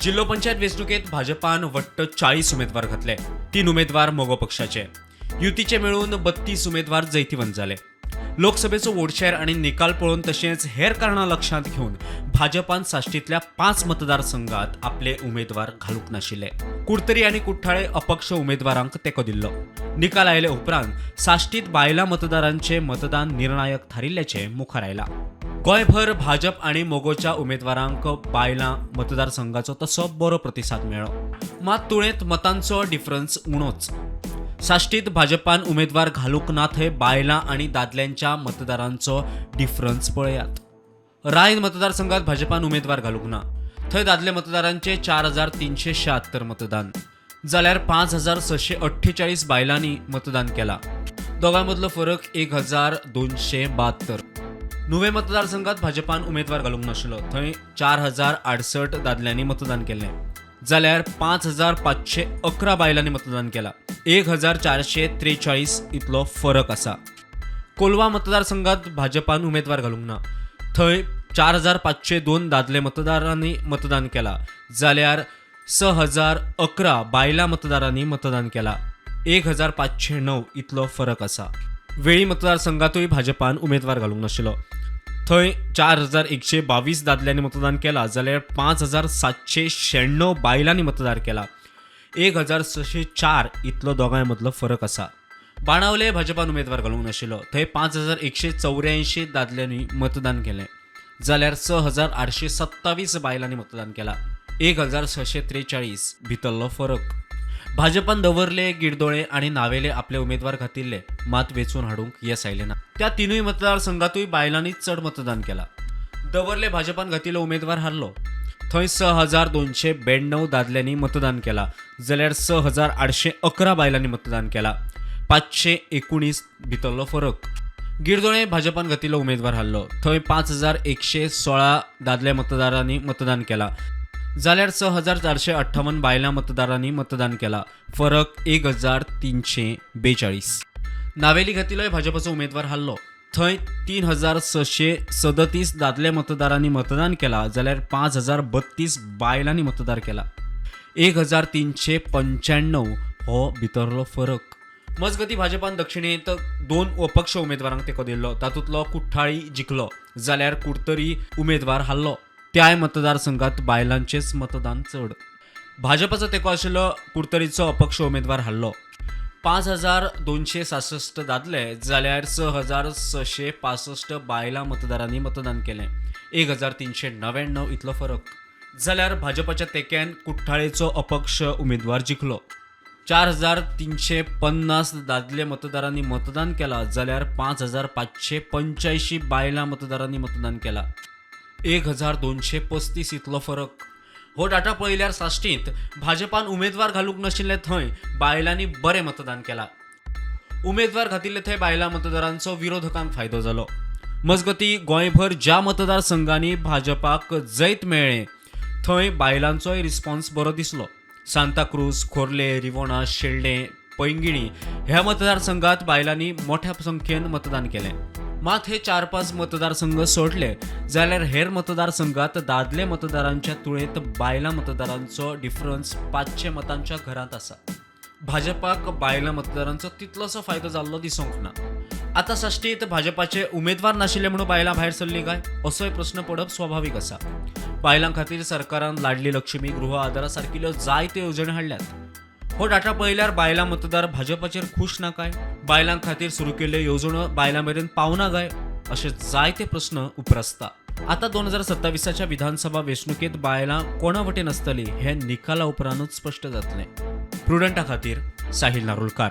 जिल्हा पंचायत वेंचणुकेत भाजपान वट्ट 40 उमेदवार घातले. 3 उमेदवार मोगो पक्षाचे. युतीचे मिळून 32 उमेदवार जैतिवंत झाले. लोकसभेचो वोटशेअर आणि निकाल पळोवन तशेंच हेर कारणां लक्षात घेऊन भाजपान साश्टीतल्या 5 मतदारसंघात आपले उमेदवार घालूंक नाशिल्ले. कुडतरी आणि कुठ्ठाळे अपक्ष उमेदवारांक तेको दिल्लो. निकाल आयले उपरांत साश्टीत बायलां मतदारांचे मतदान निर्णायक थारिल्ल्याचे मुखार आयला. गोंयभर भाजप आणि मोगोच्या उमेदवारांक बायलां मतदारसंघाचो तसो बरो प्रतिसाद मेळ्ळो. मात तुळेंत मतांचो डिफरन्स उणोच. साश्टीत भाजपान उमेदवार घालूंक ना थंय बायलां आणि दादल्यांच्या मतदारांचो डिफरन्स पळयात. रायन मतदारसंघात भाजपान उमेदवार घालूंक ना. थंय दादले मतदारांचे 4376 मतदान जाल्यार 5648 बायलांनी मतदान केला. दोगां मदलो फरक 1272. नुवे मतदारसंघात भाजपान उमेदवार घालूंक नाशिल्लो. थंय 4068 दादल्यांनी मतदान केलें जाल्यार 5511 बायलांनी मतदान केला. 1443 इतलो फरक आसा. कोलवा मतदारसंघात भाजपान उमेदवार घालूंक ना. थंय 4502 दादले मतदारांनी मतदान केला जाल्यार 6011 बायलां मतदारांनी मतदान केला. 1509 इतलो फरक आसा. वेळी मतदारसंघातूय भाजपान उमेदवार घालूंक नाशिल्लो. थंय 4122 दादल्यांनी मतदान केला जाल्यार 5796 बायलांनी मतदान केला. 1604 इतलो दोगांय मदलो फरक आसा. बाणावले भाजपान उमेदवार घालूंक नाशिल्लो. थंय 5184 दादल्यांनी मतदान केलें जाल्यार 6827 बायलांनी मतदान केला. 1643 भितरलो फरक. भाजपान दवरले, गिरदोळे आणि नावेले आपले उमेदवार घातिल्ले मात वेचून हाडूंक येस आयले ना. त्या तिनूय मतदारसंघातूय बायलांनी चड मतदान केला. दवरले भाजपान घातिल्लो उमेदवार हारलो. थंय 6292 दादल्यांनी मतदान केला जाल्यार 6811 बायलांनी मतदान केला. 519 भितरलो फरक. गिरदोळे भाजपान घातिल्लो उमेदवार हारलो. थंय 5116 दादले मतदारांनी मतदान केला जाल्यार 6458 बायलां मतदारांनी मतदान केला. फरक 1342. नावेली घातिल्लोय भाजपाचो उमेदवार हारलो. थंय 3637 दादले मतदारांनी मतदान केला जाल्यार 5032 बायलांनी मतदान केला. 1395 हो भितरलो फरक. मजगती भाजपान दक्षिणेंत 2 अपक्ष उमेदवारांक तेको दिल्लो. तातूंतलो कुठ्ठाळी जिखलो जाल्यार कुडतरी उमेदवार हारलो. त्याय मतदारसंघात बायलांचेच मतदान चड. भाजपाचो तेको आशिल्लो कुडतरीचो अपक्ष उमेदवार हारलो. 5266 दादले जाल्यार 6665 बायलां मतदारांनी मतदान केलें. 1399 इतलो फरक. जाल्यार भाजपाच्या तेक्यान कुठ्ठाळेचो अपक्ष उमेदवार जिखलो. 4350 दादले मतदारांनी मतदान केला जाल्यार 5585 बायलां मतदारांनी मतदान केला. 1235 इतलो फरक. हो डाटा पळयल्यार साश्टींत भाजपान उमेदवार घालूंक नाशिल्ले थंय बायलांनी बरें मतदान केला. उमेदवार घातिल्ले थंय बायलां मतदारांचो विरोधकांक फायदो जालो. मजगती गोंयभर ज्या मतदारसंघांनी भाजपाक जैत मेळ्ळें थंय बायलांचोय रिस्पॉन्स बरो दिसलो. सांताक्रूज, खोर्ले, रिवोणा, शेल्डे, पैंगिणी ह्या मतदारसंघात बायलांनी मोठ्या संख्येन मतदान केलें. मात हे 4-5 मतदारसंघ सोडले जाल्यार हेर मतदारसंघात दादले मतदारांच्या तुळेंत बायलां मतदारांचो डिफरन्स 500 मतांच्या घरांत आसा. भाजपाक बायलां मतदारांचो तितलोसो फायदो जाल्लो दिसूंक ना. आतां साश्टीत भाजपाचे उमेदवार नाशिल्ले म्हणून बायलां भायर सरली काय असोय प्रश्न पडप स्वाभाविक आसा. बायलां खातीर सरकारान लाडली लक्ष्मी, गृह आदारा सारकिल्ल्यो जायत्यो येवजण्यो हाडल्यात. हो डाटा पळयल्यार बायलां मतदार भाजपाचेर खूश ना काय? बायलां खातीर सुरू केल्ल्यो येवजण्यो बायलां मेरेन पावना काय? अशे जायते प्रश्न उप्रासता. आता 2027च्या विधानसभा वेंचणुकेत बायलां कोणा वटेन आसतली हें निकाला उपरांतूच स्पश्ट जातलें. प्रुडंटा खातीर साहिल नारुलकार.